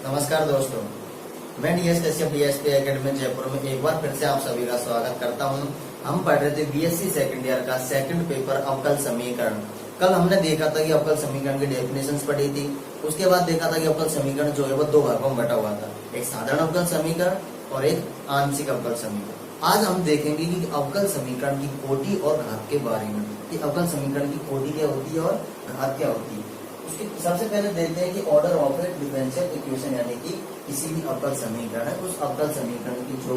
नमस्कार दोस्तों, मैं DS Kashyap DSP academy Jaipur में एक बार फिर से आप सभी का स्वागत करता हूं। हम पढ़ रहे थे बीएससी सेकंड ईयर का सेकंड पेपर अवकल समीकरण। कल हमने देखा था कि अवकल समीकरण की डेफिनेशंस पढ़ी थी। उसके बाद देखा था कि अवकल समीकरण जो है वो दो भागों में बटा हुआ था, एक साधारण अवकल समीकरण और एक आंशिक अवकल समीकरण। आज हम देखेंगे कि अवकल समीकरण की कोटि और घात के बारे में, कि अवकल समीकरण की कोटि क्या होती है और घात क्या होती है। उसके सबसे पहले देखते हैं कि order of A differential equation, यानी कि किसी भी अवकल समीकरण है उस अवकल समीकरण की जो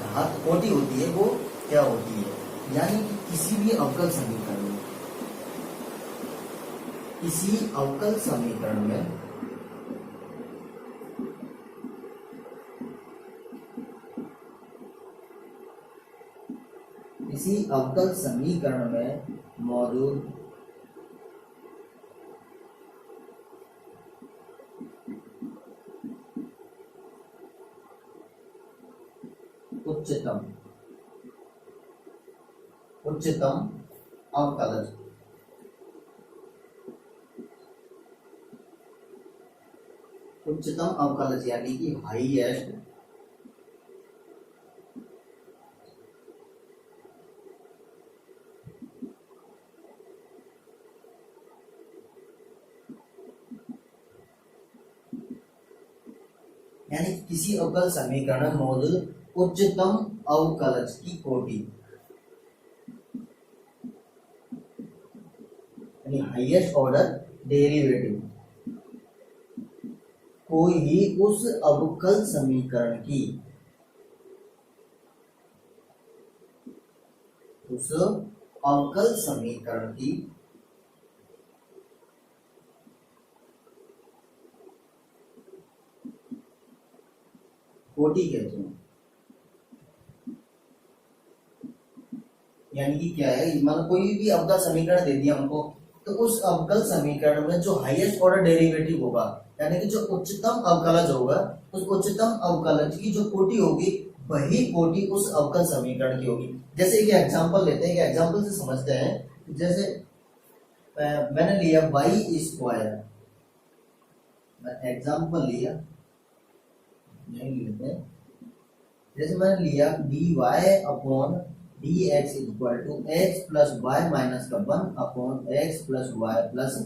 घात कोटि होती है वो क्या होती है। यानी कि किसी भी अवकल समीकरण में, किसी अवकल समीकरण में किसी अवकल समीकरण में मौजूद उच्चतम अवकलज, यानी कि हाईएस्ट यानी किसी अवकल समीकरण में मौजूद उच्चतम अवकलज की कोटि, यानी हाईएस्ट ऑर्डर डेरिवेटिव कोई ही उस अवकल समीकरण की, उस अवकल समीकरण की कोटि कहते हैं। यानी कि क्या है, मतलब कोई भी अवकल समीकरण दे दिया हमको, तो उस अवकल समीकरण में जो हाईएस्ट ऑर्डर डेरिवेटिव होगा, यानी कि जो उच्चतम अवकलज होगा, उस उच्चतम अवकलज की जो कोटि होगी वही कोटि उस अवकल समीकरण की होगी। जैसे एक एग्जांपल लेते हैं, एक एग्जांपल से समझते हैं। जैसे मैंने लिया y स्क्वायर, एग्जांपल लिया, नहीं लेते हैं। जैसे मैंने लिया dy upon dx equal to x plus y minus का 1 upon x plus y plus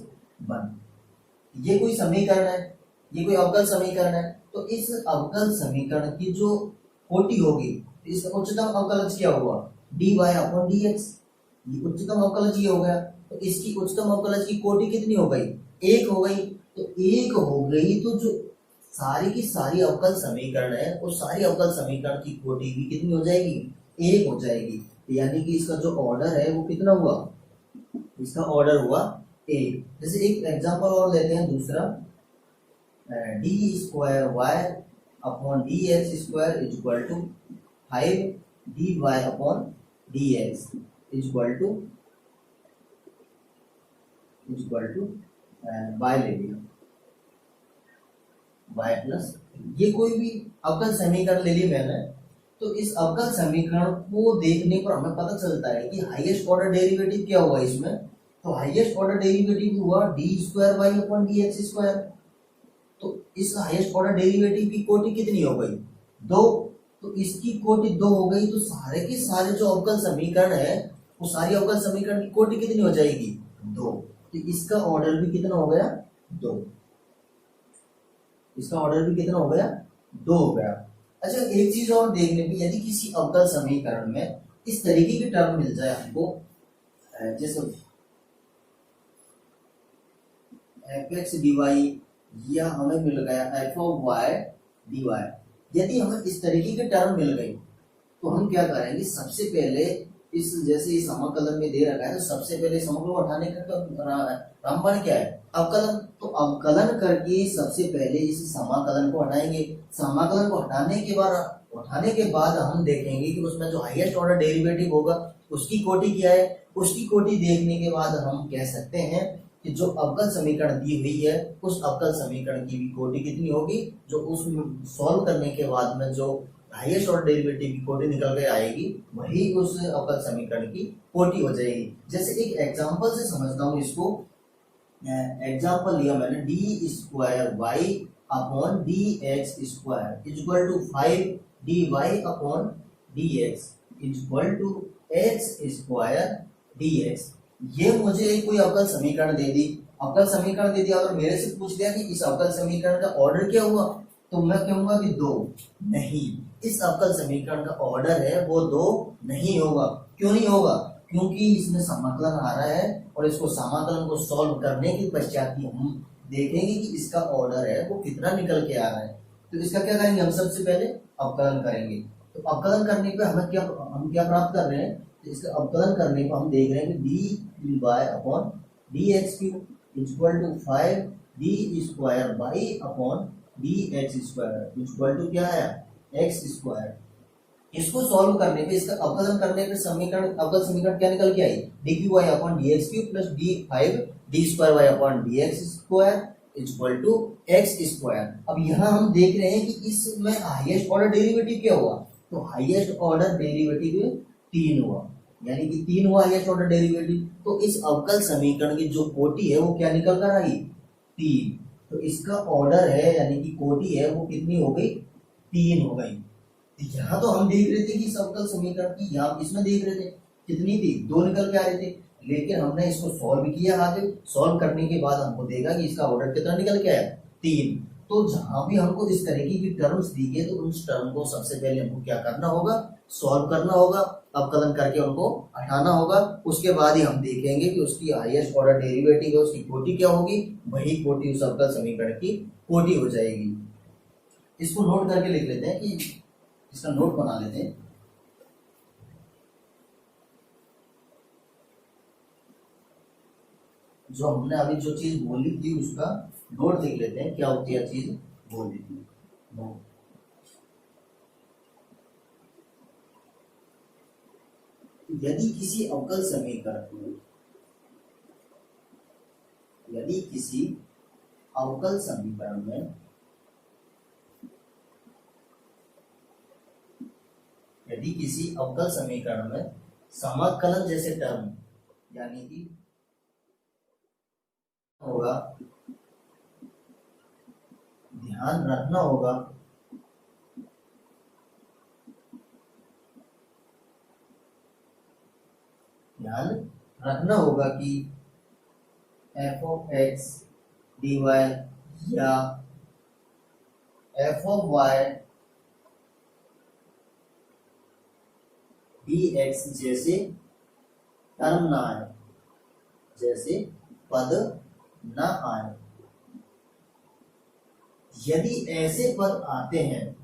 1। ये कोई समीकरण है, ये कोई अवकल समीकरण है। तो इस अवकल समीकरण की जो कोटि होगी, इस उच्चतम अवकलज क्या हुआ, dy अपॉन dx। ये उच्चतम अवकलज ये हो गया, तो इसकी उच्चतम अवकलज की कोटि कितनी हो गई, एक हो गई। तो एक हो गई तो जो सारी की सारी अवकल समीकरण है, उस सारी अवकल समीकरण की कोटि भी कितनी हो जाएगी, एक हो जाएगी। यानी कि इसका जो ऑर्डर है वो कितना हुआ, इसका ऑर्डर हुआ एक। जैसे एक एग्जांपल और लेते हैं दूसरा, d square y upon d x square is equal to 5 d y upon d x is equal to y ले लिया, वाई प्लस, ये कोई भी अवकल समीकरण ले ली मैंने। तो इस अवकल समीकरण को देखने पर हमें पता चलता है कि हाईएस्ट ऑर्डर डेरिवेटिव क्या हुआ इसमें। तो हाईएस्ट ऑर्डर डेरिवेटिव हुआ d square y upon d x square. तो इस हाईएस्ट ऑर्डर डेरिवेटिव की कोटि कितनी हो गई, दो। तो इसकी कोटि दो हो गई, तो सारे के सारे जो अवकल समीकरण है वो सारी अवकल समीकरण की कोटि कितनी हो जाएगी, दो। तो इसका ऑर्डर भी कितना हो गया, दो। इसका ऑर्डर भी कितना हो गया, दो हो गया। अच्छा, एक चीज और देखने की, यदि किसी अवकल समीकरण में इस तरीके की टर्म मिल जाए हमको, जैसे एफ एक्स डी वाई, या हमें मिल गया f of y d y. यदि हमें इस तरीके की टर्म मिल गई तो हम क्या करेंगे, सबसे पहले इस, जैसे इस समाकलन में दे रखा है, तो सबसे पहले समाकलन को हटाने का रामबाण क्या है, अवकलन। तो अवकलन करके सबसे पहले इस समाकलन को हटाएंगे। समाकलन को हटाने के बाद हम देखेंगे कि उसमें जो हाईएस्ट ऑर्डर डेरिवेटिव होगा उसकी कोटि क्या है। उसकी कोटि देखने के बाद हम कह सकते हैं कि जो अवकल समीकरण दी हुई है उस अवकल समीकरण की भी कोटि कितनी होगी, जो उस सॉल्व करने के बाद में जो हाईएस्ट ऑर्डर डेरिवेटिव की कोटि निकल के आएगी वही उस अवकल समीकरण की कोटि हो जाएगी। जैसे एक एग्जांपल से समझता हूँ इसको। एग्जांपल लिया मैंने d square y upon d x square equal to 5 d y upon d x equal to x square d x. ये मुझे कोई अवकल समीकरण दे दी, अवकल समीकरण दे दिया और मेरे से पूछ लिया कि इस अवकल समीकरण का ऑर्डर क्या हुआ, तो मैं कहूंगा कि 2 नहीं, इस अवकल समीकरण का ऑर्डर है वो 2 नहीं होगा। क्यों नहीं होगा? क्योंकि इसमें समाकलन आ रहा है और इसको समाकलन को सॉल्व करने के पश्चात ही हम देखेंगे कि इसका ऑर्डर है वो कितना निकल के आ रहा है। तो इसका क्या करेंगे, हम सबसे पहले अवकलन करेंगे। तो अवकलन करने पे हम क्या प्राप्त कर रहे हैं, तो इसका अवकलन करने पर हम देख रहे हैं कि d y upon d x cube equal to 5 d square y upon d x square equal to क्या है, एक्स स्क्वायर। इसको सॉल्व करने पे, इसका अवकलन करने पे समीकरण, अवकल समीकरण क्या निकल के आई, d cube y upon d x cube plus d 5 d square y upon d x square equal to x square. अब यहाँ हम देख रहे हैं कि इसमें हाईएस्ट ऑर्डर डेरिवेटिव क्या हुआ, तो हाईएस्ट ऑर्डर डेरिवेटिव 3 हुआ, यानी कि 3 हुआ हाईएस्ट ऑर्डर डेरिवेटिव। तो इस अवकल समीकरण की जो कोटि है वो क्या निकल कर आई, 3। तो इसका ऑर्डर है यानी कि कोटि है वो कितनी हो गई, 3 हो गई। यहाँ तो हम देख रहे थे कि इस अवकल समीकरण की, यहाँ इसमें देख रहे थे कितनी थी, 2 निकल के आ रहे थे, लेकिन हमने इसको सॉल्व किया। आगे सॉल्व करने के बाद हमको देखा कि इसका ऑर्डर कितना निकल के आया, 3। तो जहां भी हमको इस तरीके की टर्म्स दी गई तो उस टर्म को सबसे पहले हमको क्या करना होगा, सॉल्व करना होगा, अवकलन करके उनको हटाना होगा। उसके बाद ही हम देखेंगे कि उसकी हाईएस्ट ऑर्डर डेरिवेटिव है उसकी कोटि क्या होगी, वही कोटि उस अवकल समीकरण की कोटि हो जाएगी। इसको नोट करके लिख लेते हैं, कि इसका नोट बना लेते हैं। जो हमने अभी जो चीज बोली थी उसका नोट लिख लेते हैं, क्या होती है चीज बोली थी। नोट, यदि किसी अवकल समीकरण में, यदि किसी अवकल समीकरण में, यदि किसी अवकल समीकरण में समाकलन जैसे टर्म यानी कि होगा, ध्यान रखना होगा, ध्यान रखना होगा कि f of x d y या f of y d x जैसे टर्म ना आए, जैसे पद ना आए। यदि ऐसे पद आते हैं,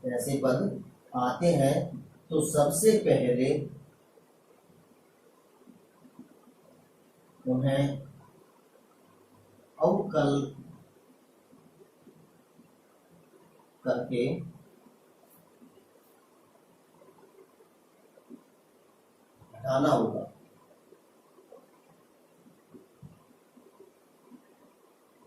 ऐसे पद आते हैं तो सबसे पहले उन्हें अवकल करके हटाना होगा।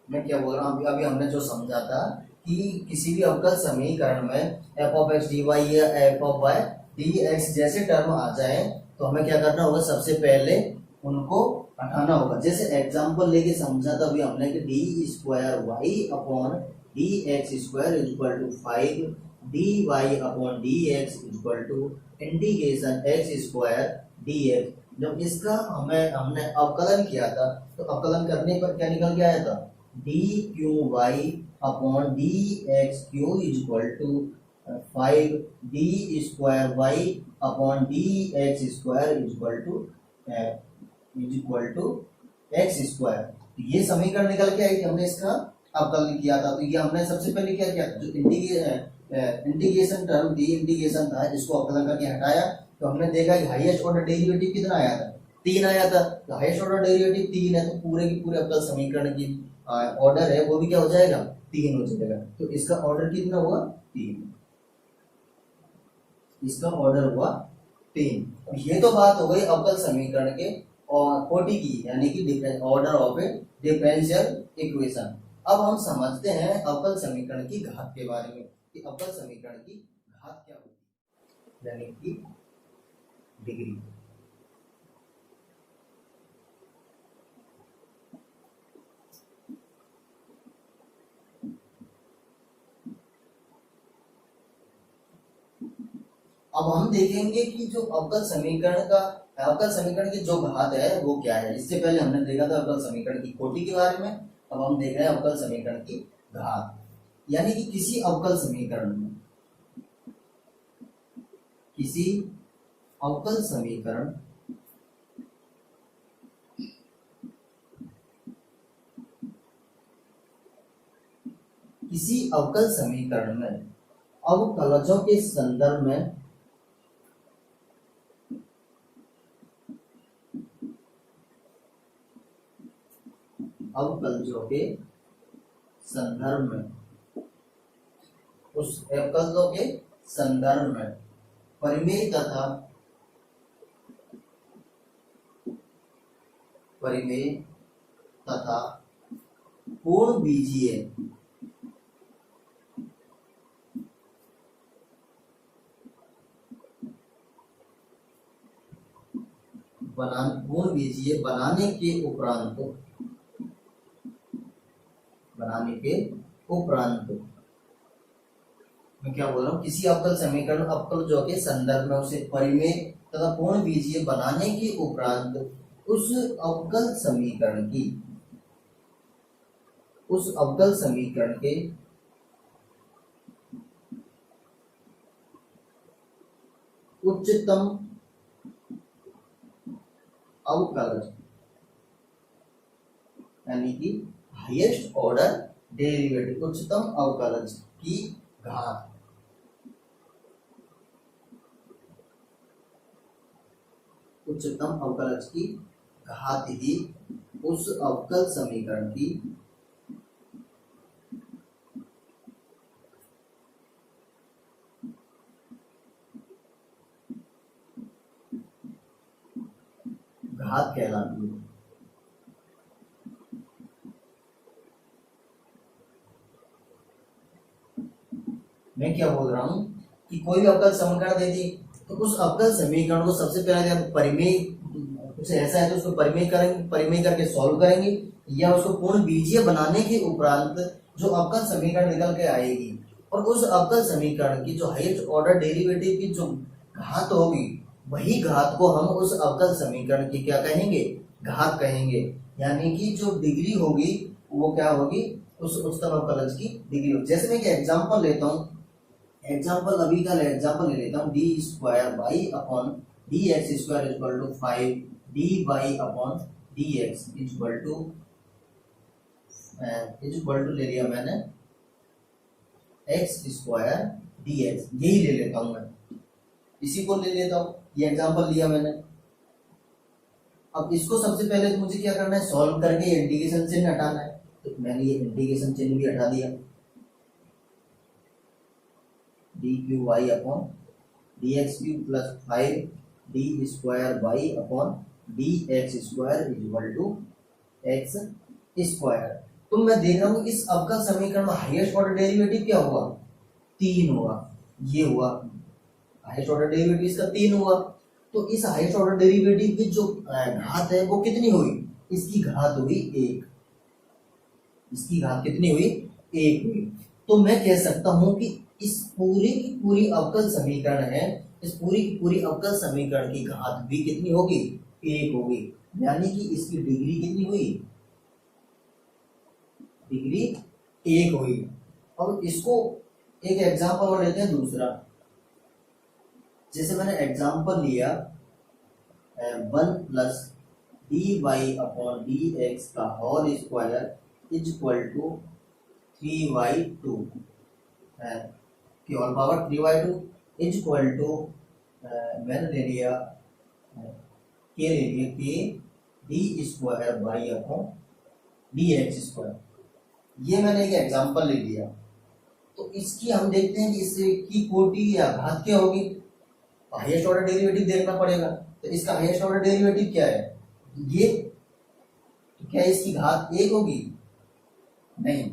मैं क्या बोल रहा हूँ, अभी हमने जो समझा था कि किसी भी अवकल समीकरण में f of x d y या f of y d x जैसे टर्म आ जाए तो हमें क्या करना होगा, सबसे पहले उनको हटाना होगा। जैसे एग्जांपल लेके समझा था अभी हमने कि d square y upon d x square equal to 5 d y upon d x equal to integration x square d x. जब इसका हमने अवकलन किया था तो अवकलन करने पर क्या निकल के आया था, d cube y upon d x cube equal to 5 d square y upon d x square equal to x square. ये समीकरण निकल के आई थी, हमने इसका अवकलन किया था। तो ये हमने सबसे पहले क्या किया, जो इंटीग्रेशन टर्म डी इंटीग्रेशन था इसको अवकलन करके हटाया तो हमने देखा कि हाईएस्ट ऑर्डर डेरिवेटिव कितना आया था, 3 आया था। तो हाईएस्ट ऑर्डर डेरिवेटिव 3 है तो पूरे के पूरे अवकल समीकरण की ऑर्डर है वो भी क्या हो जाएगा, 3 हो जाएगा। तो इसका ऑर्डर कितना हुआ, 3। इसका ऑर्डर हुआ 3। अब ये तो बात हो गई अवकल समीकरण के और कोटि की, यानी कि order of A differential equation. अब हम समझते हैं अवकल समीकरण की घात के बारे में, कि अवकल समीकरण की घात क्या होती है, यानी कि डिग्री। अब हम देखेंगे कि जो अवकल समीकरण की जो घात है वो क्या है। इससे पहले हमने देखा था अवकल समीकरण की कोटि के बारे में, अब हम देख रहे हैं अवकल समीकरण की घात। यानी कि किसी अवकल समीकरण में किसी अवकल समीकरण में अवकलजों के संदर्भ में उस अवकलजों के संदर्भ में परिमेय तथा पूर्ण बीजीय बनाने के उपरांत मैं क्या बोल रहा हूँ, किसी अवकल समीकरण अवकलजों के संदर्भ में उसे परिमेय तथा पूर्ण बीजीय बनाने के उपरांत उस अवकल समीकरण के उच्चतम अवकलज यानी कि हाईएस्ट ऑर्डर डेरिवेटिव, उच्चतम अवकलज की घात ही उस अवकल समीकरण की घात कहलाती है। मैं क्या बोल रहा हूँ कि कोई भी अवकल समीकरण दे दी तो उस अवकल समीकरण को सबसे पहले जब परिमेय कुछ ऐसा है तो उसको परिमेय करके सॉल्व करेंगे, या उसको पूर्ण बीजीय बनाने के उपरांत जो अवकल समीकरण निकल के आएगी और उस अवकल समीकरण की जो हाईएस्ट ऑर्डर डेरिवेटिव की जो घात होगी वही घात को हम उस अवकल समीकरण की क्या कहेंगे, घात कहेंगे। यानी कि जो डिग्री होगी वो क्या होगी, उस उच्चतम अवकलज की डिग्री होगी। जैसे मैं एक एग्जांपल लेता हूँ, अभी का एग्जांपल ले लेता हूँ, d square y upon d x square equal to 5 d y upon d x equal to ले लिया मैंने एक्स स्क्वायर डी एक्स, यही ले लेता हूँ मैं, इसी को ले लेता हूँ, ये एग्जांपल लिया मैंने। अब इसको सबसे पहले तो मुझे क्या करना है, सॉल्व करके इंटीग्रेशन चिन्ह हटाना है, तो मैंने ये इंटीग्रेशन चिन्ह भी हटा दिया, d cube y upon d x cube plus 5 d square y upon d x square equal to x square. तो मैं देख रहा हूँ इस अवकल समीकरण में हाईएस्ट ऑर्डर डेरिवेटिव क्या हुआ, 3 हुआ, ये हुआ हाईएस्ट ऑर्डर डेरिवेटिव इसका 3 हुआ। तो इस हाईएस्ट ऑर्डर डेरिवेटिव की जो घात है वो कितनी हुई, इसकी घात हुई 1, इसकी घात कितनी हुई, 1 हुई। तो मैं कह सकता हूं कि इस पूरी की पूरी अवकल समीकरण है, इस पूरी की पूरी अवकल समीकरण की घात भी कितनी होगी, 1 होगी। यानी कि इसकी डिग्री कितनी हुई, डिग्री 1 हुई। अब इसको एक एग्जांपल और लेते हैं दूसरा, जैसे मैंने एग्जांपल लिया 1 plus d y upon d x का whole square is equal to 3y2 की whole power 3y2 is equal to मैंने ले लिया k d square y upon d x square, ये मैंने एक एग्जांपल ले लिया। तो इसकी हम देखते हैं कि इसकी कोटि या घात क्या होगी, हाईएस्ट ऑर्डर डेरिवेटिव देखना पड़ेगा। तो इसका हाईएस्ट ऑर्डर डेरिवेटिव क्या है, ये, तो क्या इसकी घात 1 होगी, नहीं।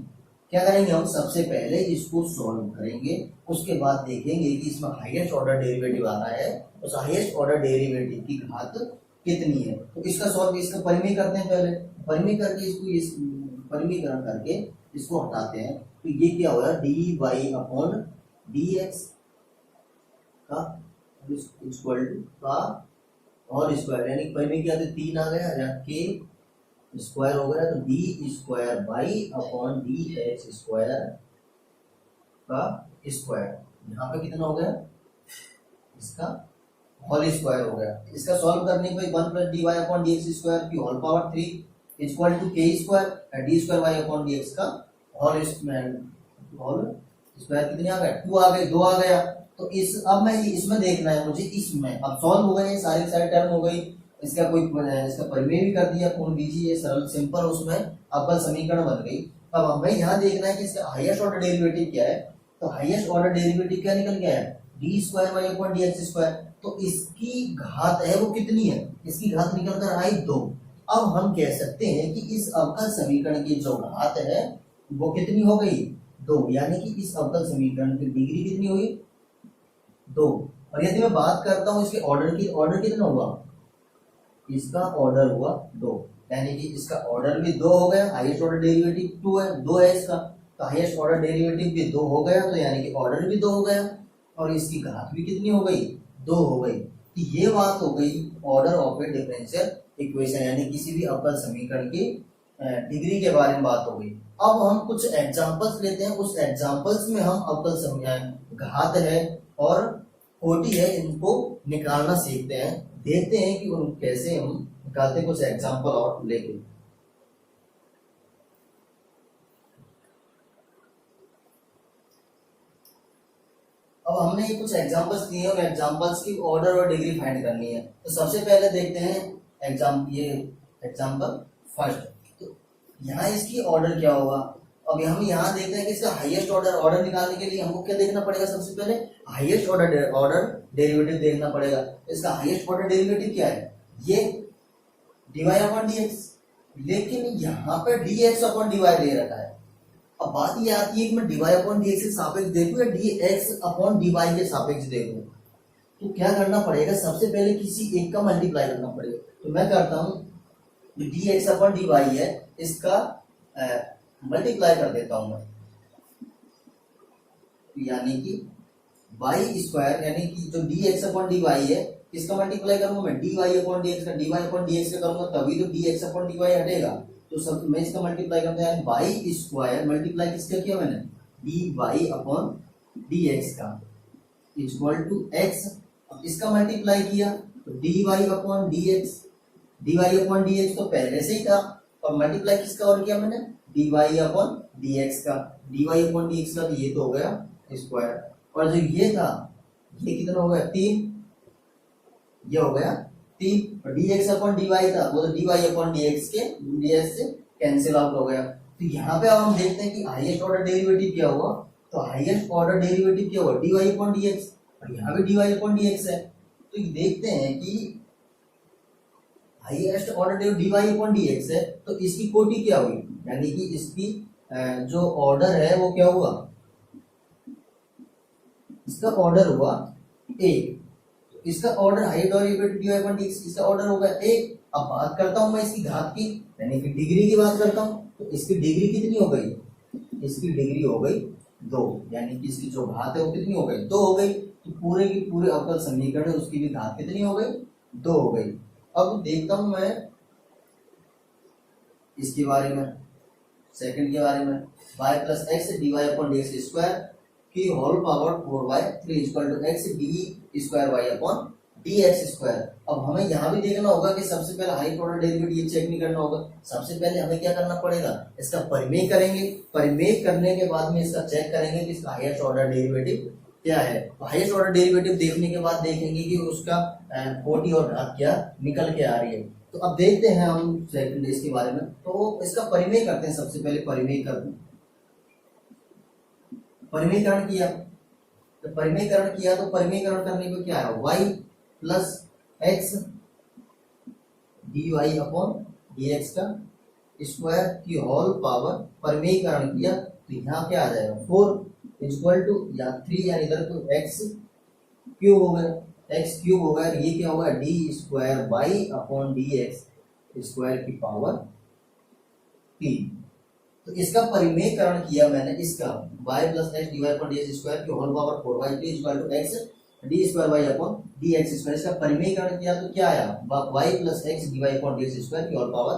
क्या करेंगे हम, सबसे पहले इसको सॉल्व करेंगे, उसके बाद देखेंगे कि इसमें हाईएस्ट ऑर्डर डेरिवेटिव आ रहा है, उस हाईएस्ट ऑर्डर डेरिवेटिव की घात कितनी है। तो इसका सॉल्व, इसका परिमेय करते हैं, पहले परिमेय करके इसको परिमीकरण करके इसको हटाते हैं। तो ये क्या होगा, d y upon d x का इक्वल टू का और स्क्वायर, यानी परिमेय क्या थे 3 आ गया, या के स्क्वायर हो गया, तो D square y upon d x square का स्क्वायर, यहाँ पे कितना हो गया, इसका होल स्क्वायर हो गया। इसका सॉल्व करने पे 1 plus d y upon d x square की होल पावर 3 इक्वल टू के square d square y upon d x का होल स्क्वायर कितने आ गए 2 आ गए, 2 आ गया। तो इस अब मैं इसमें देखना है मुझे, इसमें अब सॉल्व हो गए सारी सारी टर्म हो गई, इसका कोई इसका परिमेय भी कर दिया, कौन बीजी है सरल सिंपल, उसमें अव्वल समीकरण बन गई। अब हमें यहाँ देखना है कि इसका हाईएस्ट ऑर्डर डेरिवेटिव क्या है, तो हाईएस्ट ऑर्डर डेरिवेटिव क्या निकल गया है d square y upon d x square, तो इसकी घात है वो कितनी है, इसकी घात निकल कर आई 2। अब हम कह सकते हैं कि इस अवकल समीकरण की जो घात है वो कितनी हो गई 2, यानी कि इस अवकल समीकरण की डिग्री कितनी हुई 2। और यदि मैं बात करता हूं इसके ऑर्डर की, ऑर्डर कितना हुआ, इसका ऑर्डर हुआ 2, यानी कि इसका ऑर्डर भी 2 हो गया, हाईएस्ट ऑर्डर डेरिवेटिव 2 है, 2 है इसका, तो हाईएस्ट ऑर्डर डेरिवेटिव भी 2 हो गया, तो यानी कि ऑर्डर भी 2 हो गया और इसकी घात भी कितनी हो गई 2 हो गई। तो ये बात हो गई order of A differential equation, यानी किसी भी अवकल समीकरण की डिग्री के बारे में बात हो गई। अब हम कुछ एग्जांपल्स लेते हैं, उस एग्जांपल्स में हम अवकल समीकरण घात है और कोटि है इनको निकालना सीखते हैं, देखते हैं कि उन कैसे हम निकालते हैं, कुछ एग्जांपल और लेके। अब हमने ये कुछ एग्जांपल्स दिए हैं और एग्जांपल्स की ऑर्डर और डिग्री फाइंड करनी है। तो सबसे पहले देखते हैं एग्जांपल फर्स्ट। तो यहाँ इसकी ऑर्डर क्या होगा, अब हम यहाँ देखते हैं कि इसका हाईएस्ट ऑर्डर निकालने के लिए हमको क्या देखना पड़ेगा, सबसे पहले हाईएस्ट ऑर्डर डेरिवेटिव देखना पड़ेगा। इसका हाईएस्ट ऑर्डर डेरिवेटिव क्या है, ये dy अपॉन dx, लेकिन यहाँ पे dx अपॉन dy दे रखा है। अब बात ये आती है कि मैं dy अपॉन dx के सापेक्ष देखूं या dx अपॉन dy के सापेक्ष देखूं, तो क्या करना पड़ेगा, सबसे पहले किसी एक का मल्टीप्लाई करना पड़ेगा। तो मैं करता हूं dx अपॉन dy है, इसका मल्टीप्लाई कर देता हूं मैं, यानी कि y स्क्वायर, यानी कि जो dx अपॉन dy है इसका मल्टीप्लाई करूंगा मैं dy अपॉन dx का, dy अपॉन dx का करूंगा तभी तो dx अपॉन dy हटेगा, तो सब मैं इसका मल्टीप्लाई करता हूं, यानी y स्क्वायर मल्टीप्लाई किसका किया मैंने dy अपॉन dx का इक्वल टू x। अब इसका मल्टीप्लाई किया तो dy upon dx, dy upon dx तो पहले से ही था, और मल्टीप्लाई किसका और किया मैंने dy अपॉन dx का, dy अपॉन dx का, तो ये तो हो गया स्क्वायर, और जो ये था ये कितना हो गया 3, ये हो गया 3, और dx अपॉन dy था वो तो dy अपॉन dx के dx से कैंसिल आउट हो गया। तो यहाँ पे अब हम देखते हैं कि हाईएस्ट ऑर्डर डेरिवेटिव क्या हुआ, तो हाईएस्ट ऑर्डर डेरिवेटिव क्या हुआ dy अपॉन dx, और यहाँ भी dy अपॉन dx है। तो देखते हैं कि highest order dy upon dx है, तो इसकी कोटि क्या हुई, यानी कि इसकी जो ऑर्डर है वो क्या हुआ, इसका ऑर्डर हुआ 1, इसका order highest derivative dy upon dx, इसका ऑर्डर होगा 1। अब बात करता हूं मैं इसकी घात की, यानी कि डिग्री की बात करता हूं, तो इसकी डिग्री कितनी हो गई, इसकी डिग्री हो गई 2, यानी कि इसकी जो घात है वो कितनी हो गई 2 हो गई। तो पूरे की पूरे अवकल समीकरण है उसकी भी घात कितनी हो गई 2 हो गई। अब देखता हूं मैं इसके बारे में, सेकंड के बारे में, y plus x dy upon dx square की whole power 4y3 equal to x d square y upon dx square. अब हमें यहाँ भी देखना होगा कि सबसे पहले हाईएस्ट ऑर्डर डेरिवेटिव चेक नहीं करना होगा, सबसे पहले हमें क्या करना पड़ेगा, इसका परिमेय करेंगे, परिमेय करने के बाद में इसका चेक करेंगे कि इसका हाईएस्ट ऑर्डर डेरिवेटिव क्या है। तो हाईएस्ट ऑर्डर डेरिवेटिव देखने के बाद देखेंगे कि उसका कोटि और घात क्या निकल के आ रही है। तो अब देखते हैं हम सेकंड इसके बारे में, तो इसका परिमेय करते हैं, सबसे पहले परिमेय करते हैं। परिमेयकरण किया, तो परिमेयकरण किया तो परिमेयकरण करने को क्या है y plus x d y upon d x का स्क्वायर की होल पावर, परिमेयकरण किया तो यहाँ क्या आ जाएगा 4 इक्वल टू या 3, या इधर तो x क्यूब हो गया, x क्यूब हो गया, ये क्या होगा d square y upon d x square की पावर 3। तो इसका परिमेयकरण किया मैंने, इसका y plus x d y upon d x square की whole power 4y3 equal to x d square y upon d x square, इसका परिमेयकरण किया तो क्या आया, y plus x d y upon d x square की whole power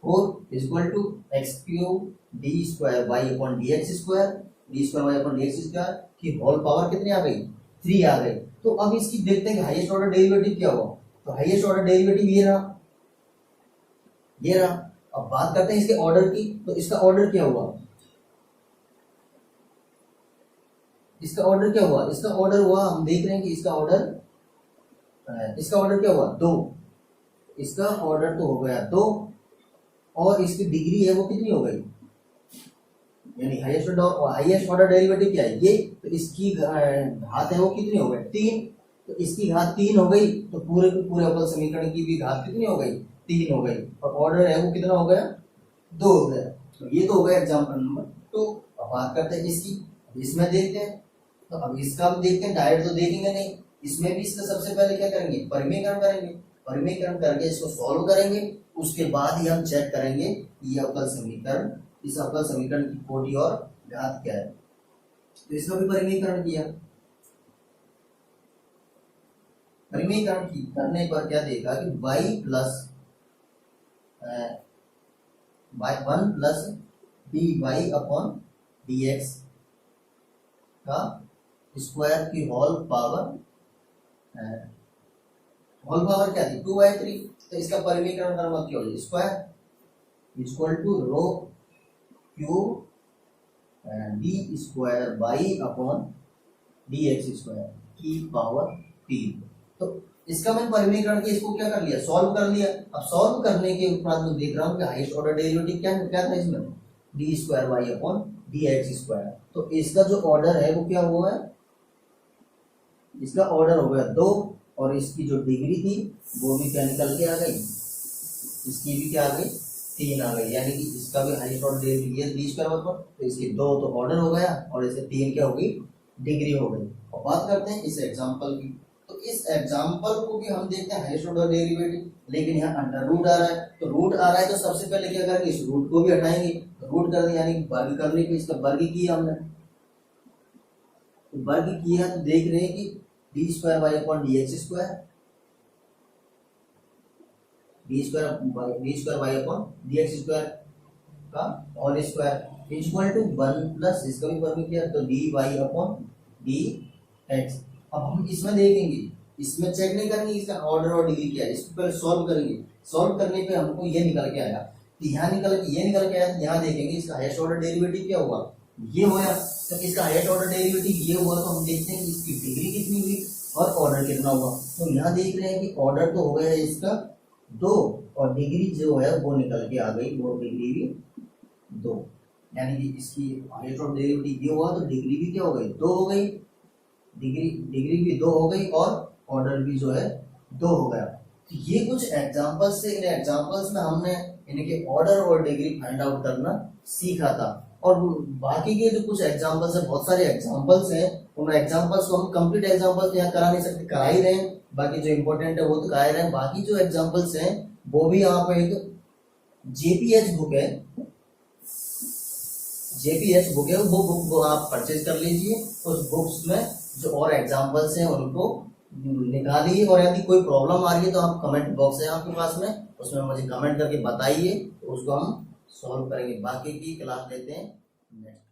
4 is equal to x cube d square y upon d x square, d square y upon d x square की whole power कितनी आ गई, 3 आ गई। तो अब इसकी देखते हैं कि हाईएस्ट ऑर्डर डेरिवेटिव क्या हुआ। तो हाईएस्ट ऑर्डर डेरिवेटिव ये रहा, ये रहा। अब बात करते हैं इसके ऑर्डर की, तो इसका ऑर्डर क्या हुआ, इसका ऑर्डर क्या हुआ, इसका ऑर्डर हुआ, हम देख रहे हैं कि इसका ऑर्डर क्या हुआ 2, इसका ऑर्डर तो हो गया 2 और इसकी डिग्री है वो कितनी हो गई, यानी हाईएस्ट ऑर्डर डेरिवेटिव क्या है ये, तो इसकी घात है वो कितनी हो गई 3, तो इसकी घात 3 हो गई, तो पूरे के पूरे अवकल समीकरण की भी घात कितनी हो गई 3 हो गई, और ऑर्डर है वो कितना हो गया 2 हो गया। तो ये तो हो गया एग्जाम्पल नंबर 2। अब बात करते हैं इसकी, इसमें देखते हैं, तो अब इसका भी देखते हैं, डायरेक्ट तो देखेंगे नहीं, इसमें भी इसका सबसे पहले क्या करेंगे, परिमेयकरण करेंगे, परिमेयकरण करके इसको सॉल्व करेंगे, उसके बाद ही हम चेक करेंगे ये अवकल समीकरण, इस अवकल समीकरण की कोटि और घात क्या है। तो इसका भी परिमेयकरण किया, परिमेयकरण करने पर क्या देखा कि y plus 1 plus d y upon d x का स्क्वायर की होल पावर क्या थी 2/3, तो इसका परिमेयकरण करना क्या हो जाए, square equal to rho cube d square y upon d x square की पावर 3। तो इसका मैं परिमेयकरण के इसको क्या कर लिया, सॉल्व कर लिया। अब सॉल्व करने के उपरांत मैं देख रहा हूँ कि हाईएस्ट ऑर्डर डेरिवेटिव क्या था इसमें, d square y upon d x square. तो इसका जो ऑर्डर है वो क्या हुआ है, इसका ऑर्डर हो गया 2 और इसकी जो डिग्री थी वो भी क्या निकल के आ गई, इसकी भी क्या आ गई 3 आ गई, यानी कि इसका भी highest order derivative D square पर, तो इसके 2 तो ऑर्डर हो गया और इसे 3 क्या हो गई डिग्री हो गई। और बात करते हैं इस एग्जांपल की, तो इस एग्जांपल को भी हम देखते हैं हाईएस्ट ऑर्डर डेरिवेटिव, लेकिन यहाँ अंडर रूट आ रहा है, तो रूट आ रहा है तो सबसे पहले क्या करेंगे, इस रूट को भी हटाएंगे, रूट कर दें यानी कि वर्ग करने पे इसका वर्ग किया हमने, तो वर्ग किया तो देख रहे हैं कि d square y upon d x square, d square y upon d x square का whole square equal to 1 plus इसका भी वर्ग किया तो d y upon d x. अब हम इसमें देखेंगे, इसमें चेक नहीं करेंगे इसका ऑर्डर और डिग्री क्या है, इसको पहले सॉल्व करेंगे, सॉल्व करने पे हमको ये निकल के आया, तो यहाँ निकल के आया, यहाँ देखेंगे इसका हाईएस्ट ऑर्डर डेरिवेटिव क्या हुआ, ये हुआ। तो इसका हाईएस्ट ऑर्डर डेरिवेटिव ये हुआ, तो हम देखते हैं कि इसकी डिग्री कितनी हुई और ऑर्डर कितना हुआ। तो यहाँ देख रहे हैं कि ऑर्डर तो हो गया है इसका 2 और डिग्री जो है वो निकल के आ गई, वो डिग्री भी 2, यानी कि इसकी हाईएस्ट ऑर्डर डेरिवेटिव ये हुआ तो डिग्री भी क्या हो गई 2 हो गई, डिग्री भी 2 हो गई और ऑर्डर भी जो है 2 हो गया। तो ये कुछ एग्जांपल्स से, इन एग्जांपल्स में हमने इनके ऑर्डर और डिग्री फाइंड आउट करना सीखा था। और बाकी के जो कुछ एग्जांपल्स है, बहुत सारे एग्जांपल्स हैं, उन एग्जांपल्स को हम कंप्लीट एग्जांपल्स यहाँ करा नहीं सकते, करा ही रहे हैं, बाकी जो इंपॉर्टेंट है वो तो करा ही रहे हैं। बाकी जो एग्जांपल्स हैं वो भी यहाँ पे एक जेपीएच बुक है, जेपीएच बुक है, वो बुक को आप परचेज कर लीजिए। उस बुक्स में जो और एग्जांपल्स हैं उनको निकालिए, और यदि कोई प्रॉब्लम आ रही है तो आप कमेंट बॉक्स है आपके पास में, उसमें मुझे कमेंट करके बताइए, तो उसको हम सॉल्व करेंगे। बाकी की क्लास लेते हैं नेक्स्ट।